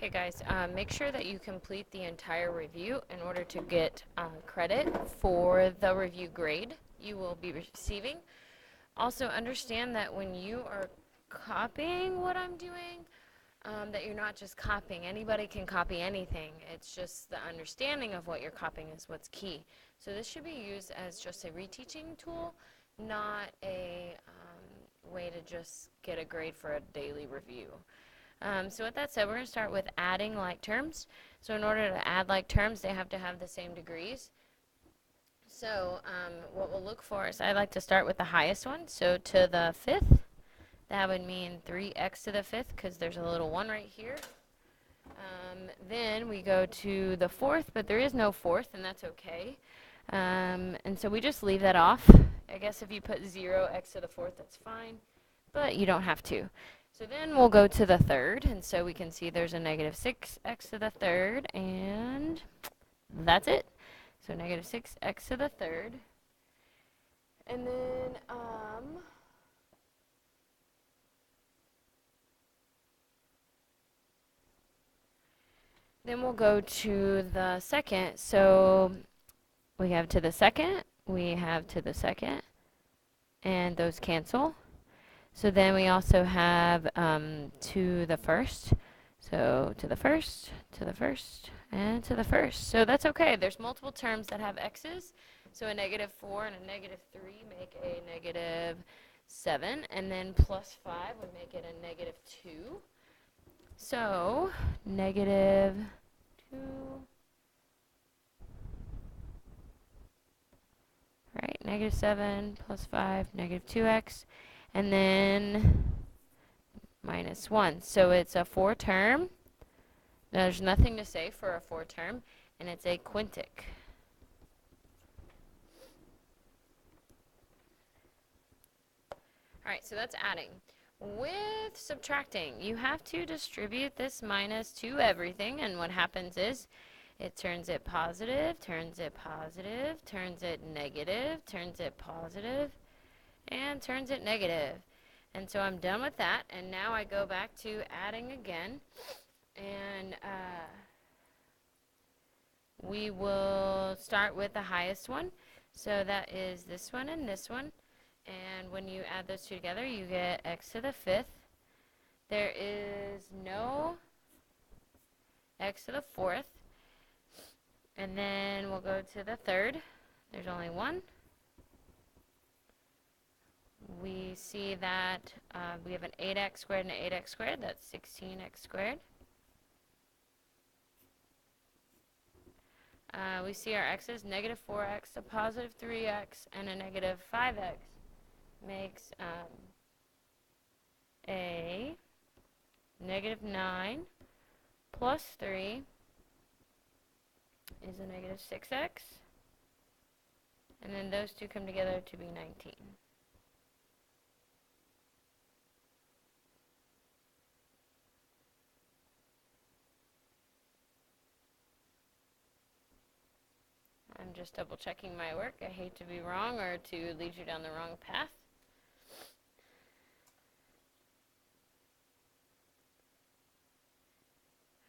Okay guys, make sure that you complete the entire review in order to get credit for the review grade you will be receiving. Also understand that when you are copying what I'm doing, that you're not just copying. Anybody can copy anything. It's just the understanding of what you're copying is what's key. So this should be used as just a reteaching tool, not a way to just get a grade for a daily review. So with that said, we're going to start with adding like terms. So in order to add like terms, they have to have the same degrees. So what we'll look for is I like to start with the highest one. So to the fifth, that would mean 3x to the fifth because there's a little 1 right here. Then we go to the fourth, but there is no fourth, and that's okay. And so we just leave that off. I guess if you put 0, x to the fourth, that's fine, but you don't have to. So then we'll go to the third, and so we can see there's a negative 6x to the third, and that's it. So negative 6x to the third. And then we'll go to the second. So we have to the second, we have to the second, and those cancel. So then we also have to the first. So to the first, to the first, and to the first. So that's okay. There's multiple terms that have x's. So a negative 4 and a negative 3 make a negative 7. And then plus 5 would make it a negative 2. So negative 2. Right, negative 7 plus 5, negative 2x. And then minus 1. So it's a 4 term. There's nothing to say for a 4 term, and it's a quintic. Alright, so that's adding. With subtracting, you have to distribute this minus to everything, and what happens is it turns it positive, turns it positive, turns it negative, turns it positive, and turns it negative. And so I'm done with that, and now I go back to adding again, and we will start with the highest one. So that is this one and this one. And when you add those two together, you get x to the fifth. There is no x to the fourth. And then we'll go to the third. There's only one. We see that we have an 8x squared and an 8x squared. That's 16x squared. We see our x's, negative 4x, a positive 3x, and a negative 5x makes a negative 9 plus 3 is a negative 6x. And then those two come together to be 19. I'm just double checking my work. I hate to be wrong or to lead you down the wrong path.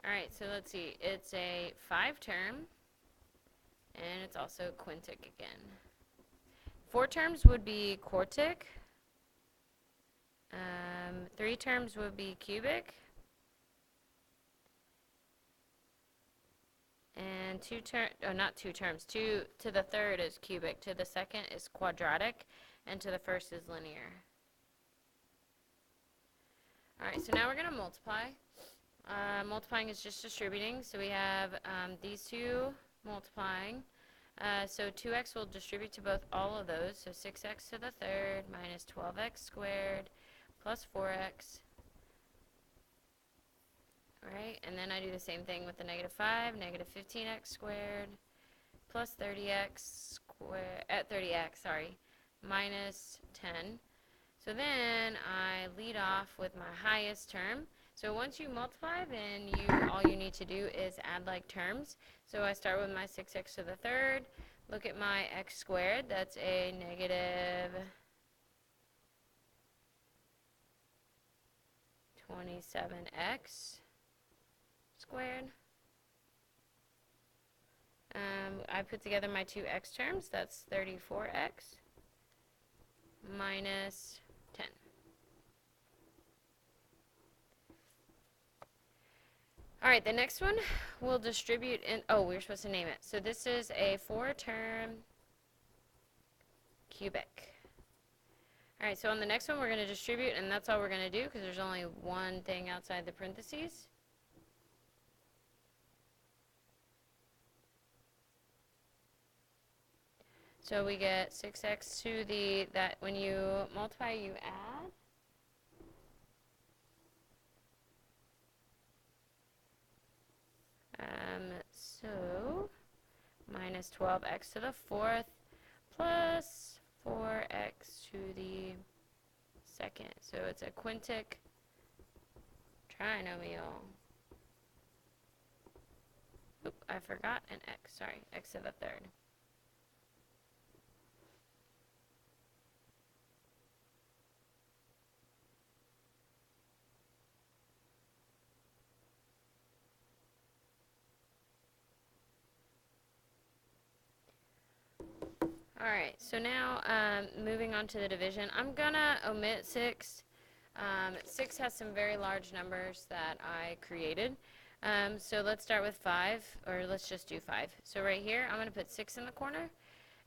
Alright, so let's see. It's a 5 term, and it's also quintic again. 4 terms would be quartic. 3 terms would be cubic. And 2 to the third is cubic, to the second is quadratic, and to the first is linear. Alright, so now we're going to multiply. Multiplying is just distributing, so we have these two multiplying. So 2x will distribute to both all of those, so 6x to the third minus 12x squared plus 4x. Alright, and then I do the same thing with the negative 5, negative 15x squared plus 30x squared, 30x, sorry, minus 10. So then I lead off with my highest term. So once you multiply, then all you need to do is add like terms. So I start with my 6x to the third. Look at my x squared. That's a negative 27x squared. I put together my two x terms. That's 34x minus 10. All right, the next one we'll distribute in, oh, we were supposed to name it. So this is a 4-term cubic. All right, so on the next one we're going to distribute, and that's all we're going to do because there's only one thing outside the parentheses. So we get 6x to the, that when you multiply, you add. So minus 12x to the 4th plus 4x to the 2nd. So it's a quintic trinomial. Oop, I forgot an x. Sorry, x to the 3rd. Alright, so now moving on to the division, I'm going to omit 6. 6 has some very large numbers that I created. So let's start with 5, or let's just do 5. So right here, I'm going to put 6 in the corner,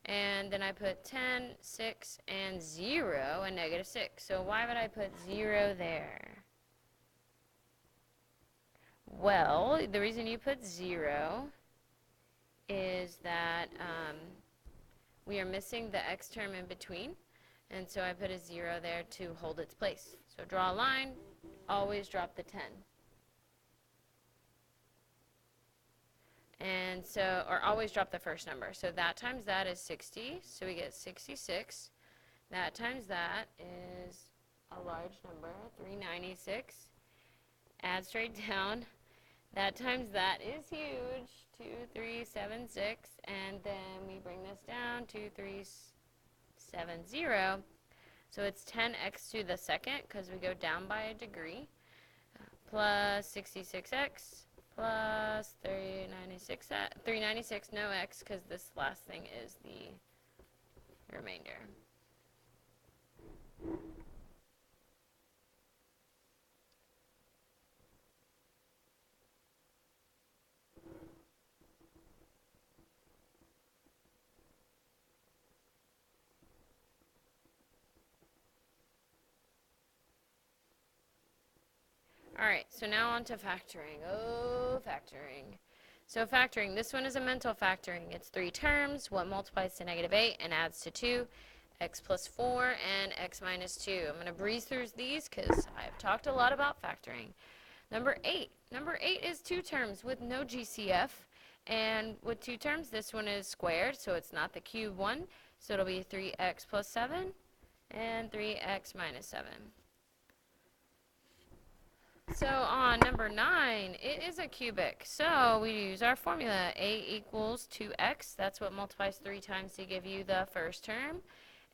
and then I put 10, 6, and 0, and negative 6. So why would I put 0 there? Well, the reason you put 0 is that we are missing the x term in between, and so I put a 0 there to hold its place. So draw a line, always drop the 10. And so, or always drop the first number. So that times that is 60, so we get 66. That times that is a large number, 396. Add straight down. That times that is huge, 2376, and then we bring this down, 2370. So it's 10x to the 2nd, because we go down by a degree, plus 66x, plus 396, no x, because this last thing is the remainder. Alright, so now on to factoring. Oh, factoring. So factoring, this one is a mental factoring. It's 3 terms, what multiplies to negative 8 and adds to 2, x plus 4, and x minus 2. I'm going to breeze through these because I've talked a lot about factoring. Number 8. Number 8 is 2 terms with no GCF. And with 2 terms, this one is squared, so it's not the cube one. So it'll be 3x plus 7 and 3x minus 7. So on number 9, it is a cubic. So we use our formula. A equals 2x. That's what multiplies 3 times to give you the first term.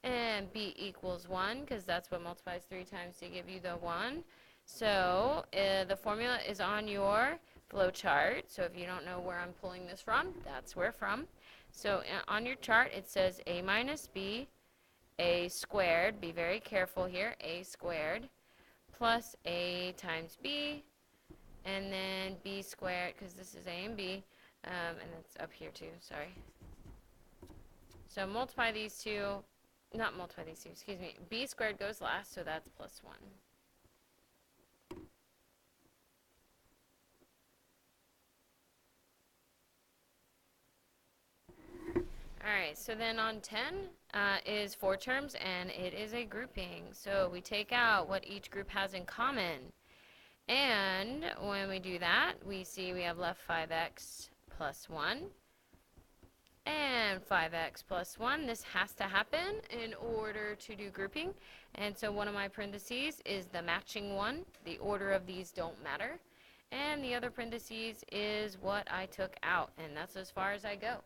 And b equals 1, because that's what multiplies 3 times to give you the 1. So the formula is on your flow chart. So if you don't know where I'm pulling this from, that's where from. So on your chart, it says a minus b, a squared. Be very careful here. A squared plus a times b, and then b squared, because this is a and b, and it's up here too, sorry. So multiply these two, not multiply these two, excuse me, b squared goes last, so that's plus 1. Alright, so then on 10 is 4 terms, and it is a grouping. So we take out what each group has in common. And when we do that, we see we have left 5x plus 1 and 5x plus 1. This has to happen in order to do grouping. And so one of my parentheses is the matching one. The order of these don't matter. And the other parentheses is what I took out, and that's as far as I go.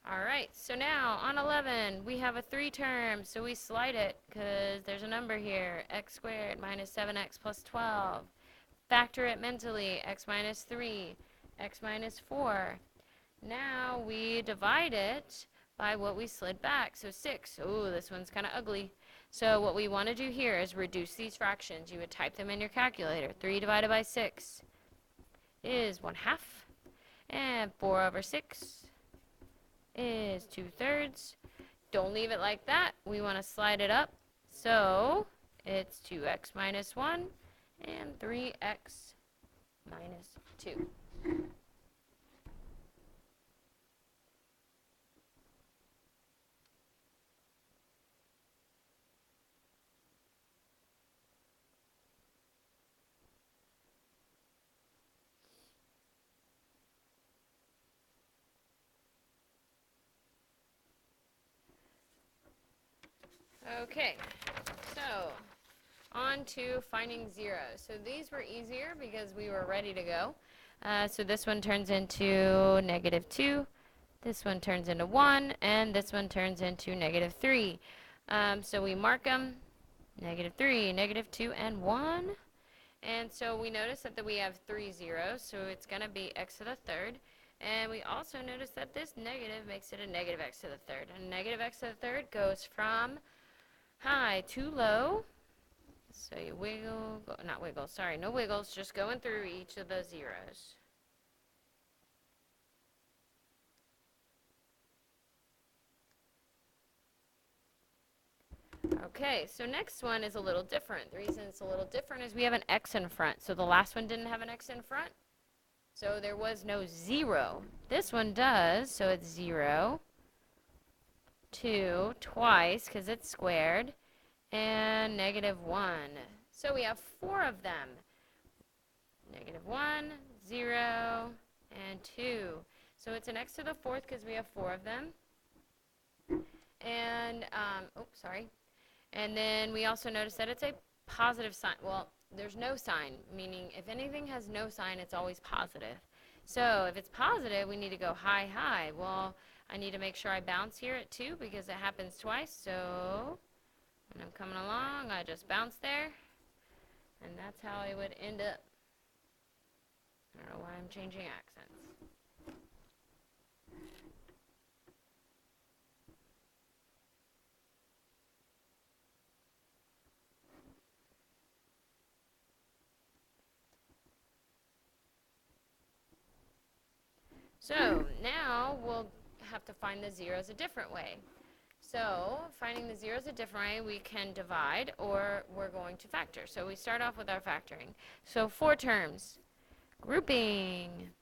Alright, so now on 11, we have a 3 term, so we slide it because there's a number here, x squared minus 7x plus 12. Factor it mentally, x minus 3, x minus 4. Now we divide it by what we slid back, so 6. Ooh, this one's kind of ugly. So what we want to do here is reduce these fractions. You would type them in your calculator. 3 divided by 6 is 1/2, and 4 over 6 is 2/3. Don't leave it like that. We want to slide it up. So it's 2x minus 1 and 3x minus 2. Okay, so on to finding zeros. So these were easier because we were ready to go. So this one turns into -2, this one turns into 1, and this one turns into -3. So we mark them, -3, -2, and 1. And so we notice that we have 3 zeros, so it's going to be x to the third. And we also notice that this negative makes it a -x to the third. And -x to the third goes from high to low. So you wiggle, not wiggle, sorry, no wiggles, just going through each of the zeros. Okay, so next one is a little different. The reason it's a little different is we have an x in front. So the last one didn't have an x in front, so there was no 0. This one does, so it's 0, 2, twice, because it's squared, and -1. So we have 4 of them. -1, 0, and 2. So it's an x to the fourth because we have 4 of them. And, And then we also notice that it's a positive sign. Well, there's no sign, meaning if anything has no sign, it's always positive. So if it's positive, we need to go high, high. Well, I need to make sure I bounce here at 2 because it happens twice. So when I'm coming along, I just bounce there. And that's how I would end up. I don't know why I'm changing accents. So now we'll have to find the zeros a different way. So finding the zeros a different way, we can divide or we're going to factor. So we start off with our factoring. So 4 terms. Grouping.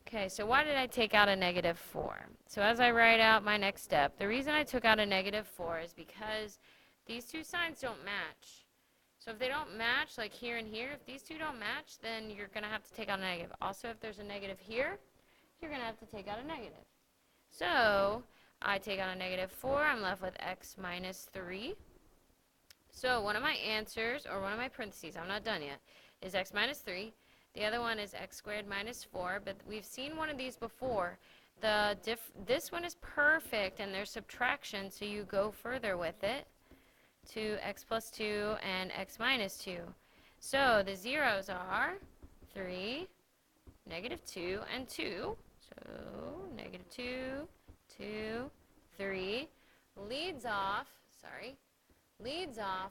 Okay, so why did I take out a -4? So as I write out my next step, the reason I took out a -4 is because these two signs don't match. So if they don't match, like here and here, if these two don't match, then you're going to have to take out a negative. Also, if there's a negative here, you're going to have to take out a negative. So I take out a -4. I'm left with x minus 3. So one of my answers, or one of my parentheses, I'm not done yet, is x minus 3. The other one is x squared minus 4, but we've seen one of these before. This one is perfect, and there's subtraction, so you go further with it to x plus 2 and x minus 2. So the zeros are 3, -2, and 2. So -2, 2, 3 leads off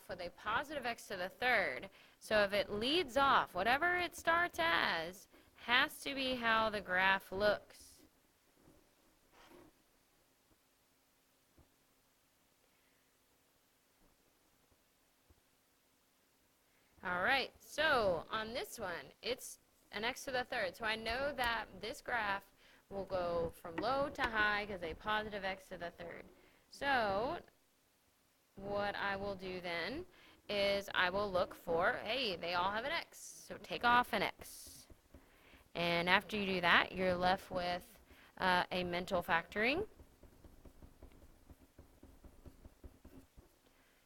with a positive x to the third. So if it leads off, whatever it starts as, has to be how the graph looks. Alright, so on this one, it's an x to the third. So I know that this graph will go from low to high because a positive x to the third. So what I will do then is I will look for, hey, they all have an x, so take off an x. And after you do that, you're left with a mental factoring.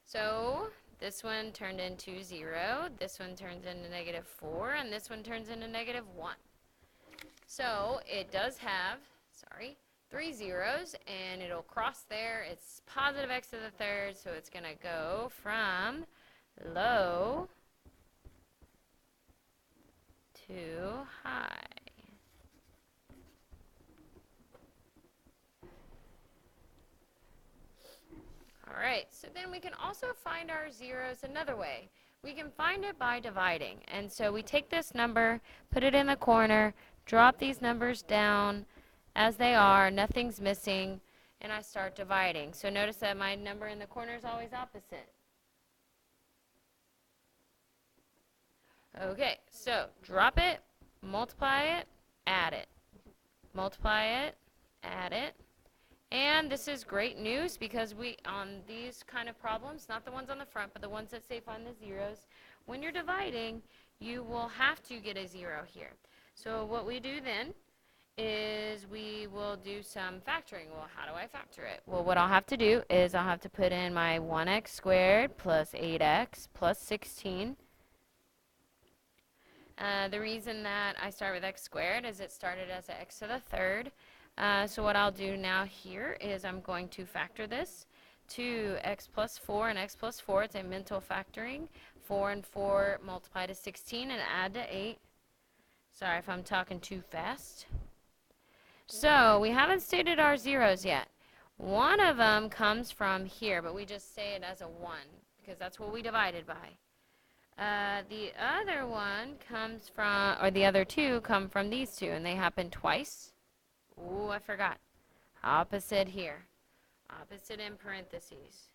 So this one turned into 0, this one turns into -4, and this one turns into -1. So it does have, 3 zeros, and it'll cross there. It's positive x to the third, so it's going to go from low to high. All right, so then we can also find our zeros another way. We can find it by dividing. And so we take this number, put it in the corner, drop these numbers down as they are, nothing's missing, and I start dividing. So notice that my number in the corner is always opposite. Okay, so drop it, multiply it, add it. Multiply it, add it. And this is great news because on these kind of problems, not the ones on the front, but the ones that say find the zeros, when you're dividing, you will have to get a zero here. So what we do then is we will do some factoring. Well, how do I factor it? Well, what I'll have to do is I'll have to put in my 1x squared plus 8x plus 16. The reason that I start with x squared is it started as an x to the third. So what I'll do now here is I'm going to factor this to x plus 4 and x plus 4. It's a mental factoring. 4 and 4 multiply to 16 and add to 8. Sorry if I'm talking too fast. So we haven't stated our zeros yet. One of them comes from here, but we just say it as a 1 because that's what we divided by. The other one comes from, or the other two come from these two, and they happen twice. Ooh, I forgot. Opposite here. Opposite in parentheses.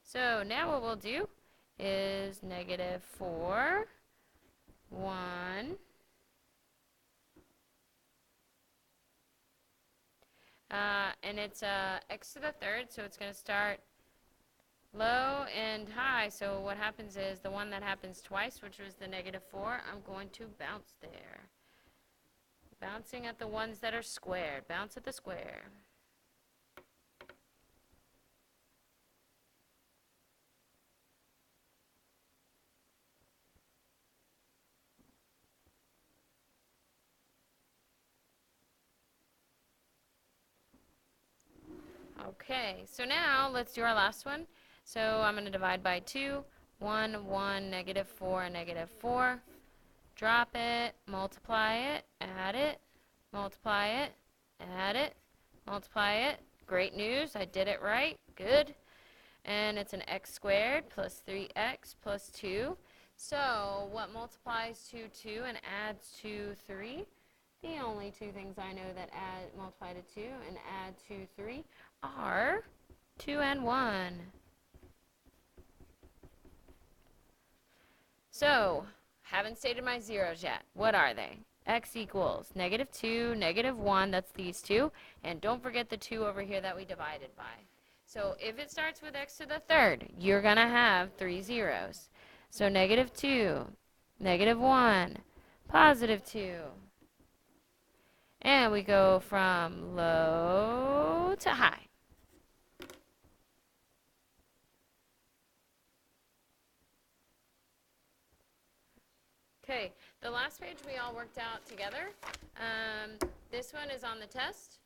So now what we'll do is negative 4, 1, and it's x to the third, so it's going to start low and high. So what happens is the one that happens twice, which was the negative 4, I'm going to bounce there. Bouncing at the ones that are squared. Bounce at the square. Okay, so now let's do our last one. So I'm going to divide by 2. 1, 1, negative 4, negative 4. Drop it, multiply it, add it, multiply it, add it, multiply it. Great news, I did it right. Good. And it's an x squared plus 3x plus 2. So what multiplies to 2 and adds to 3? The only two things I know that multiply to 2 and add to 3 are 2 and 1. So, haven't stated my zeros yet. What are they? X equals negative 2, negative 1, that's these two. And don't forget the 2 over here that we divided by. So if it starts with x to the third, you're going to have 3 zeros. So negative 2, negative 1, positive 2. And we go from low to high. Okay, the last page we all worked out together. This one is on the test.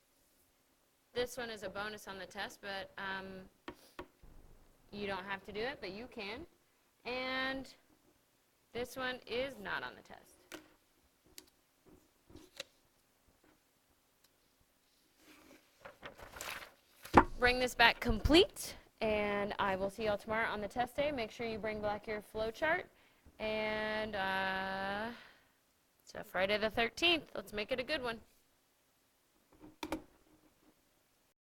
This one is a bonus on the test, but you don't have to do it, but you can. And this one is not on the test. Bring this back complete, and I will see y'all tomorrow on the test day. Make sure you bring back your flow chart. And it's Friday the 13th. Let's make it a good one.